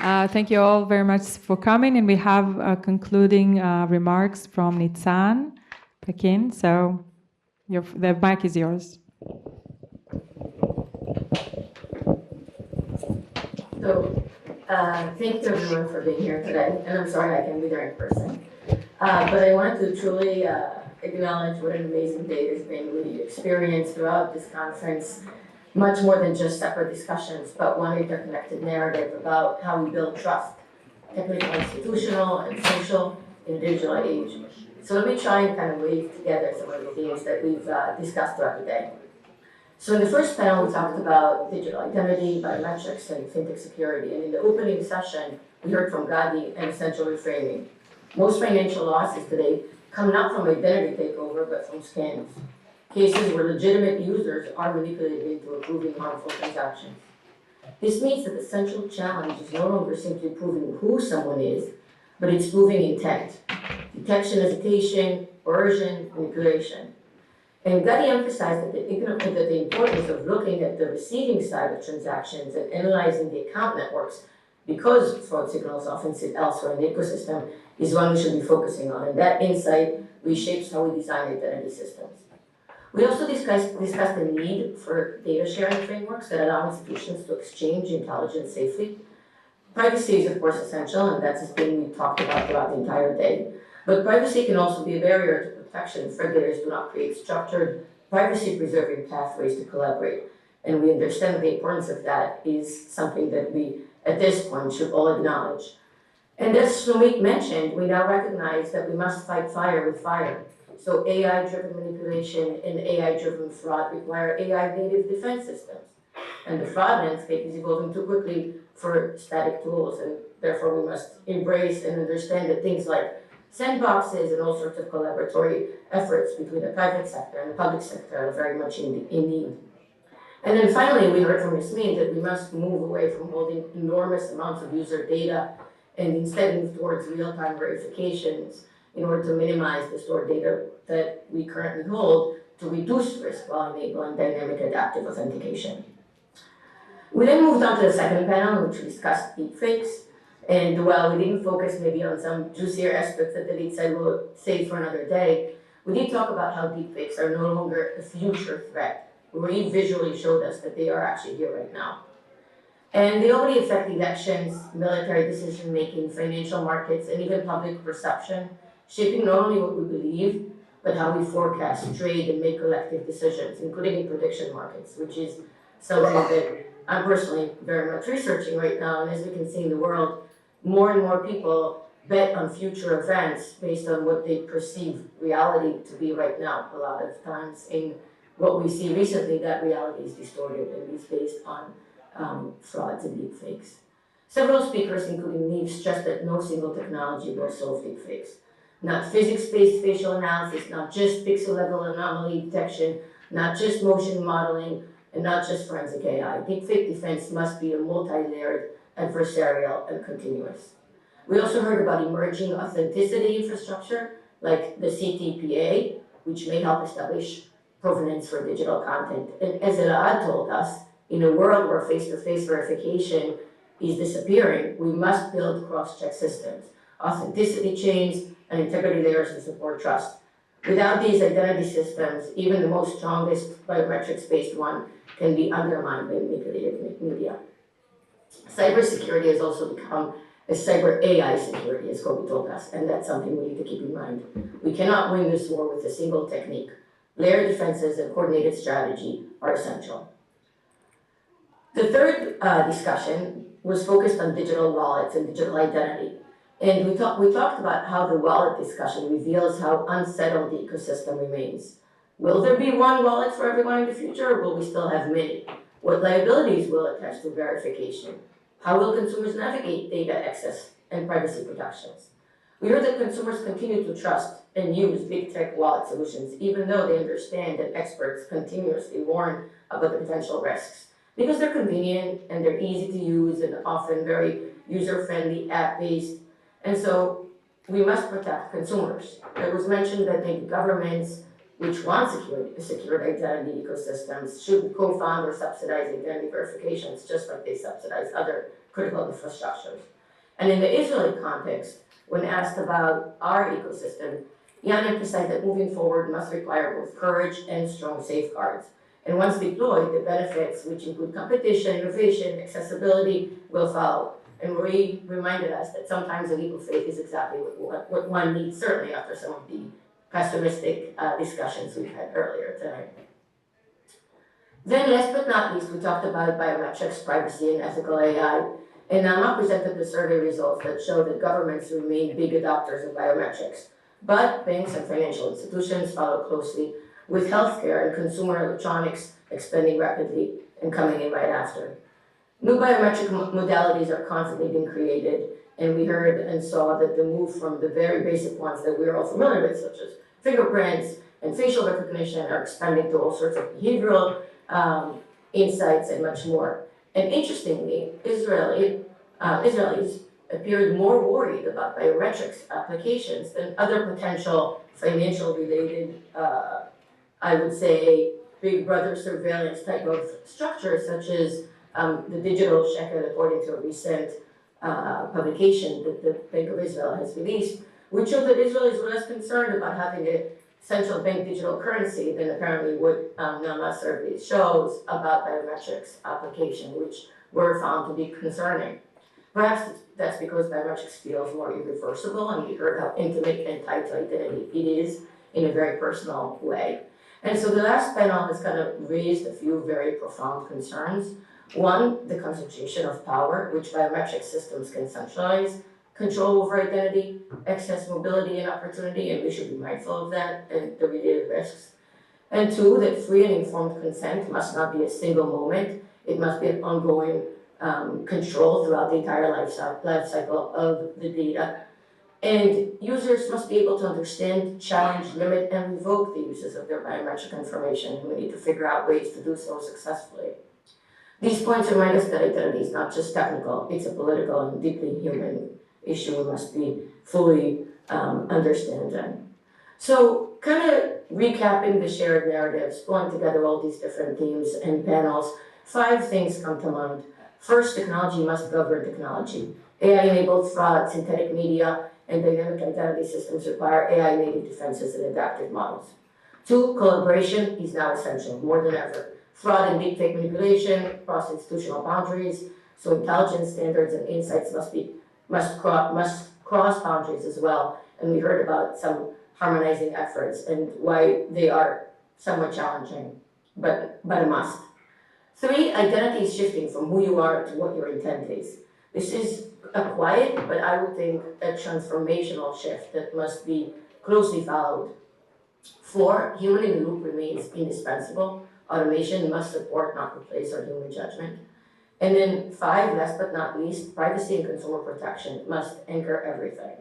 Thank you all very much for coming, and we have concluding remarks from Nizan, Packin. So the mic is yours. So, thank you everyone for being here today, and I'm sorry I can't be there in person. But I wanted to truly acknowledge what an amazing day has been. We experienced throughout this conference much more than just separate discussions, but one interconnected narrative about how we build trust, technical, institutional, and social in a digital age. So let me try and kind of weave together some of the themes that we've discussed throughout the day. So in the first panel, we talked about digital identity, biometrics, and fintech security. And in the opening session, we heard from Gadi and essential reframing. Most financial losses today come not from identity takeover, but from scams. Cases where legitimate users are manipulated into approving harmful transactions. This means that the central challenge is no longer simply proving who someone is, but it's proving intent, detection, hesitation, coercion, manipulation. And Gadi emphasized that the importance of looking at the receiving side of transactions and analyzing the account networks, because fraud signals often sit elsewhere in the ecosystem, is one we should be focusing on. And that insight reshapes how we design identity systems. We also discussed the need for data sharing frameworks that allow institutions to exchange intelligence safely. Privacy is, of course, essential, and that's a thing we talked about throughout the entire day. But privacy can also be a barrier to protection if regulators do not create structured, privacy-preserving pathways to collaborate. And we understand the importance of that is something that we, at this point, should all acknowledge. And as Shlomi mentioned, we now recognize that we must fight fire with fire. So AI-driven manipulation and AI-driven fraud require AI-native defense systems. And the fraud landscape is evolving too quickly for static tools, and therefore we must embrace and understand that things like sandboxes and all sorts of collaboratory efforts between the private sector and the public sector are very much in need. And then finally, we heard from Yasmin that we must move away from holding enormous amounts of user data and instead move towards real-time verifications in order to minimize the stored data that we currently hold to reduce risk while enabling dynamic adaptive authentication. We then moved on to the second panel, which we discussed deepfakes. And while we didn't focus maybe on some juicier aspects that David said we'll save for another day, we did talk about how deepfakes are no longer a future threat, where he visually showed us that they are actually here right now. And they already affect elections, military decision-making, financial markets, and even public perception, shaping not only what we believe, but how we forecast, trade, and make collective decisions, including in prediction markets, which is something that I'm personally very much researching right now. And as we can see in the world, more and more people bet on future events based on what they perceive reality to be right now. A lot of times in what we see recently, that reality is distorted and is based on frauds and deepfakes. Several speakers, including me, stressed that no single technology will solve deepfakes. Not physics-based facial analysis, not just pixel-level anomaly detection, not just motion modeling, and not just forensic AI. Deepfake defense must be a multi-layered, adversarial, and continuous. We also heard about emerging authenticity infrastructure, like the CTPA, which may help establish provenance for digital content. And as Elad told us, in a world where face-to-face verification is disappearing, we must build cross-check systems, authenticity chains, and integrity layers to support trust. Without these identity systems, even the most strongest biometrics-based one can be undermined by manipulative media. Cybersecurity has also become a cyber AI security, as Kobe told us, and that's something we need to keep in mind. We cannot win this war with a single technique. Layered defenses and coordinated strategy are essential. The third discussion was focused on digital wallets and digital identity. And we talked about how the wallet discussion reveals how unsettled the ecosystem remains. Will there be one wallet for everyone in the future, or will we still have many? What liabilities will attach to verification? How will consumers navigate data access and privacy protections? We heard that consumers continue to trust and use big tech wallet solutions, even though they understand that experts continuously warn about the potential risks, because they're convenient and they're easy to use and often very user-friendly, app-based. And so we must protect consumers. It was mentioned that maybe governments which want secured identity ecosystems should co-fund or subsidize identity verifications, just like they subsidize other critical infrastructures. And in the Israeli context, when asked about our ecosystem, Jan emphasized that moving forward must require both courage and strong safeguards. And once deployed, the benefits, which include competition, innovation, accessibility, will follow. And Marie reminded us that sometimes a leap of faith is exactly what one needs, certainly after some of the pessimistic discussions we've had earlier tonight. Then last but not least, we talked about biometrics, privacy, and ethical AI. And Nama presented the survey results that show that governments remain big adopters of biometrics. But banks and financial institutions follow closely, with healthcare and consumer electronics expanding rapidly and coming in right after. New biometric modalities are constantly being created, and we heard and saw that the move from the very basic ones that we're all familiar with, such as fingerprints and facial recognition, are expanding to all sorts of behavioral insights and much more. And interestingly, Israelis appeared more worried about biometrics applications than other potential financial related, I would say, big brother surveillance type of structures, such as the digital shekel, according to a recent publication that the Bank of Israel has released, which showed that Israelis were less concerned about having a central bank digital currency than apparently what Nama survey shows about biometrics application, which were found to be concerning. Perhaps that's because biometrics feels more irreversible, and we heard how intimate and tied to identity it is in a very personal way. And so the last panel has kind of raised a few very profound concerns. One, the concentration of power, which biometric systems can centralize, control over identity, access, mobility, and opportunity, and we should be mindful of that and the related risks. And two, that free and informed consent must not be a single moment. It must be an ongoing control throughout the entire life cycle of the data. And users must be able to understand, challenge, limit, and revoke the uses of their biometric information. We need to figure out ways to do so successfully. These points remind us that identity is not just technical, it's a political and deeply human issue we must be fully understanding. So, kind of recapping the shared narratives, pulling together all these different themes and panels, 5 things come to mind. First, technology must govern technology. AI-enabled fraud, synthetic media, and dynamic identity systems require AI-native defenses and adaptive models. 2, collaboration is now essential, more than ever. Fraud and deepfake manipulation cross institutional boundaries, so intelligence standards and insights must cross boundaries as well. And we heard about some harmonizing efforts and why they are somewhat challenging, but a must. 3, identity is shifting from who you are to what your intent is. This is a quiet, but I would think a transformational shift that must be closely followed. 4, human in the loop remains indispensable. Automation must support, not replace, our human judgment. And then 5, last but not least, privacy and consumer protection must anchor everything.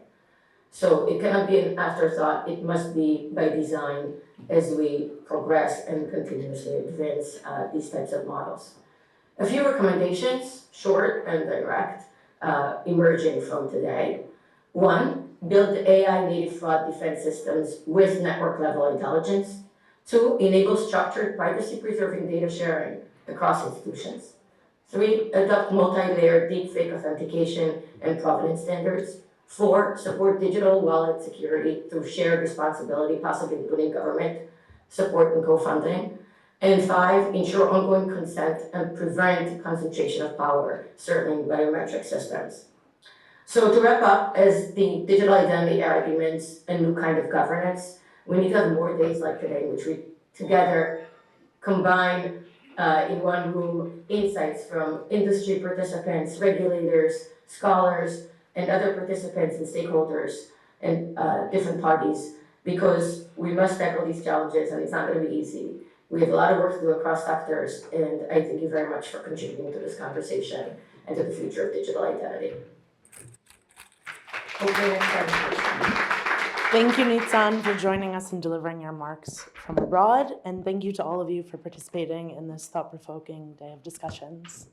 So it cannot be an afterthought, it must be by design as we progress and continuously advance these types of models. A few recommendations, short and direct, emerging from today. 1, build AI native fraud defense systems with network level intelligence. 2, enable structured privacy preserving data sharing across institutions. 3, adopt multi-layered deepfake authentication and provenance standards. 4, support digital wallet security through shared responsibility, possibly including government support and co-funding. And 5, ensure ongoing consent and prevent concentration of power, certainly in biometric systems. So to wrap up, as the digital identity era demands a new kind of governance, we need to have more days like today in which we together combine in one room insights from industry participants, regulators, scholars, and other participants and stakeholders and different parties, because we must tackle these challenges and it's not going to be easy. We have a lot of work to do across sectors, and I thank you very much for contributing to this conversation and to the future of digital identity. Thank you, Nizan, for joining us and delivering your remarks from abroad. And thank you to all of you for participating in this thought-provoking day of discussions.